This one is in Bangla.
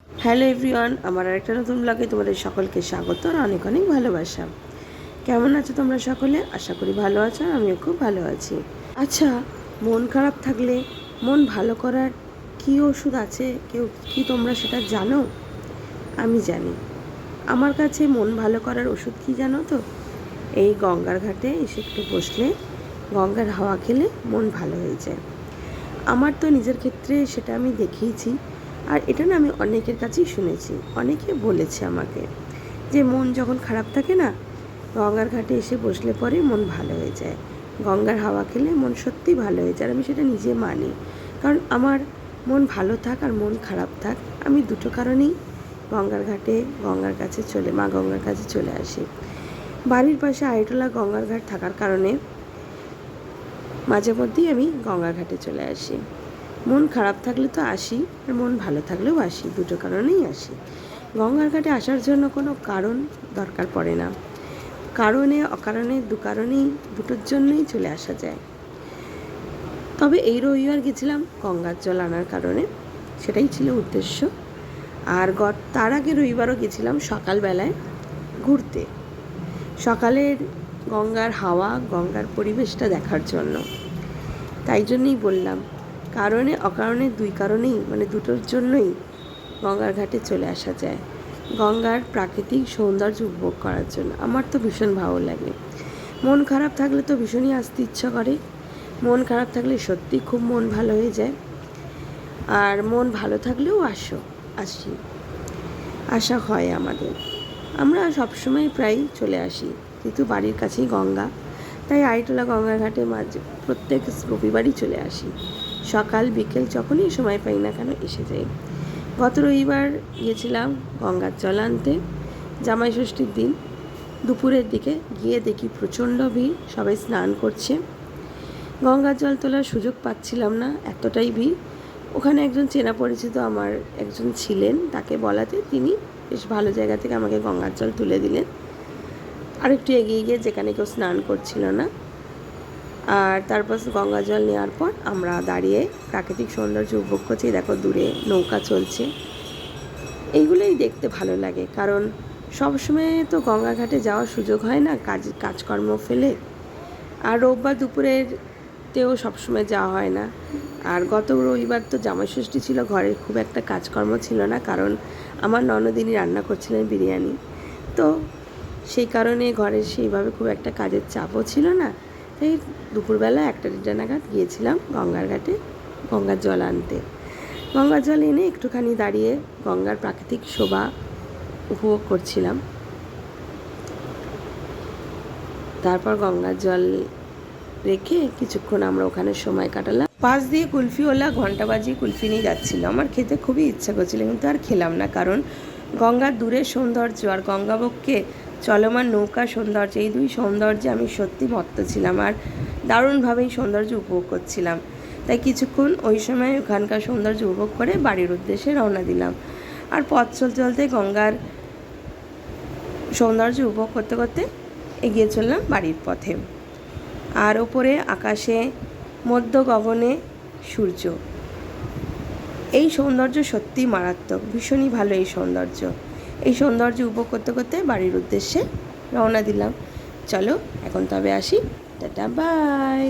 হ্যালো এভরিওয়ান, আমার আরেকটা নতুন ব্লগে তোমাদের সকলকে স্বাগত আর অনেক অনেক ভালোবাসা। কেমন আছো তোমরা সকলে? আশা করি ভালো আছো, আমিও খুব ভালো আছি। আচ্ছা, মন খারাপ থাকলে মন ভালো করার কী ওষুধ আছে, কেউ কি তোমরা সেটা জানো? আমি জানি। আমার কাছে মন ভালো করার ওষুধ কী জানো তো? এই গঙ্গার ঘাটে এসে একটু বসলে, গঙ্গার হাওয়া খেলে মন ভালো হয়ে যায়। আমার তো নিজের ক্ষেত্রে সেটা আমি দেখিয়েছি, আর এটা না আমি অনেকের কাছেই শুনেছি, অনেকে বলেছে আমাকে যে মন যখন খারাপ থাকে না, গঙ্গার ঘাটে এসে বসলে পরে মন ভালো হয়ে যায়, গঙ্গার হাওয়া খেলে মন সত্যি ভালো হয়ে যায়। আর আমি সেটা নিজে মানি, কারণ আমার মন ভালো থাক আর মন খারাপ থাক, আমি দুটো কারণেই গঙ্গার ঘাটে মা গঙ্গার কাছে চলে আসি। বাড়ির পাশে আইটোলা গঙ্গার ঘাট থাকার কারণে মাঝে মধ্যেই আমি গঙ্গার ঘাটে চলে আসি। মন খারাপ থাকলে তো আসি, আর মন ভালো থাকলেও আসি, দুটো কারণেই আসি। গঙ্গার ঘাটে আসার জন্য কোনো কারণ দরকার পড়ে না, কারণে অকারণে দু কারণেই, দুটোর জন্যই চলে আসা যায়। তবে এই রবিবার গেছিলাম গঙ্গার জল আনার কারণে, সেটাই ছিল উদ্দেশ্য। আর তার আগে রবিবারও গেছিলাম সকালবেলায় ঘুরতে, সকালের গঙ্গার হাওয়া, গঙ্গার পরিবেশটা দেখার জন্য। তাই জন্যই বললাম, কারণে অকারণে দুই কারণেই, মানে দুটোর জন্যই গঙ্গার ঘাটে চলে আসা যায়, গঙ্গার প্রাকৃতিক সৌন্দর্য উপভোগ করার জন্য। আমার তো ভীষণ ভালো লাগে। মন খারাপ থাকলে তো ভীষণই আসতে ইচ্ছা করে, মন খারাপ থাকলে সত্যি খুব মন ভালো হয়ে যায়। আর মন ভালো থাকলেও আসা হয় আমাদের। আমরা সবসময় প্রায় চলে আসি, কিন্তু বাড়ির কাছেই গঙ্গা, তাই আইটোলা গঙ্গার ঘাটে প্রত্যেক রবিবারই চলে আসি। সকাল বিকেল যখনই সময় পাই না কেন এসে যাই। গত রবিবার গিয়েছিলাম গঙ্গার জল আনতে, জামাই ষষ্ঠীর দিন দুপুরের দিকে গিয়ে দেখি প্রচণ্ড ভিড়, সবাই স্নান করছে। গঙ্গার জল তোলার সুযোগ পাচ্ছিলাম না, এতটাই ভিড়। ওখানে একজন চেনা পরিচিত আমার একজন ছিলেন, তাকে বলাতে তিনি বেশ ভালো জায়গা থেকে আমাকে গঙ্গার জল তুলে দিলেন। আরেকটু এগিয়ে গিয়ে যেখানে কেউ স্নান করছিল না, আর তারপর গঙ্গা জল নেওয়ার পর আমরা দাঁড়িয়ে প্রাকৃতিক সৌন্দর্য উপভোগ করছি। দেখো দূরে নৌকা চলছে, এইগুলোই দেখতে ভালো লাগে, কারণ সবসময় তো গঙ্গা ঘাটে যাওয়ার সুযোগ হয় না, কাজকর্ম ফেলে। আর রোববার দুপুরেরতেও সবসময় যাওয়া হয় না। আর গত রবিবার তো জামাই ষষ্ঠী ছিল, ঘরে খুব একটা কাজকর্ম ছিল না, কারণ আমার ননদিনী রান্না করছিলেন বিরিয়ানি, তো সেই কারণে ঘরে সেইভাবে খুব একটা কাজের চাপও ছিল না। তাই দুপুরবেলা 1টা নাগাদ গিয়েছিলাম গঙ্গার ঘাটে গঙ্গার জল আনতে। গঙ্গার জল এনে একটুখানি দাঁড়িয়ে গঙ্গার প্রাকৃতিক শোভা উপভোগ করছিলাম। তারপর গঙ্গার জল রেখে কিছুক্ষণ আমরা ওখানে সময় কাটালাম। পাশ দিয়ে কুলফিওয়ালা ঘন্টা বাজিয়ে কুলফি নিয়ে যাচ্ছিলো, আমার খেতে খুবই ইচ্ছা করছিল, কিন্তু আর খেলাম না, কারণ গঙ্গার দূরের সৌন্দর্য আর গঙ্গাবক্ষে চলমান নৌকা সৌন্দর্য, এই দুই সৌন্দর্যে আমি সত্যি মত্ত ছিলাম, আর দারুণভাবেই সৌন্দর্য উপভোগ করছিলাম। তাই কিছুক্ষণ ওই সময় ওখানকার সৌন্দর্য উপভোগ করে বাড়ির উদ্দেশ্যে রওনা দিলাম। আর পথ চলতে গঙ্গার সৌন্দর্য উপভোগ করতে করতে এগিয়ে চললাম বাড়ির পথে। আর ওপরে আকাশে মধ্য গগনে সূর্য, এই সৌন্দর্য সত্যিই মারাত্মক, ভীষণই ভালো এই সৌন্দর্য উপভোগ করতে করতে বাড়ির উদ্দেশ্যে রওনা দিলাম। চলো এখন তবে আসি, টাটা বাই।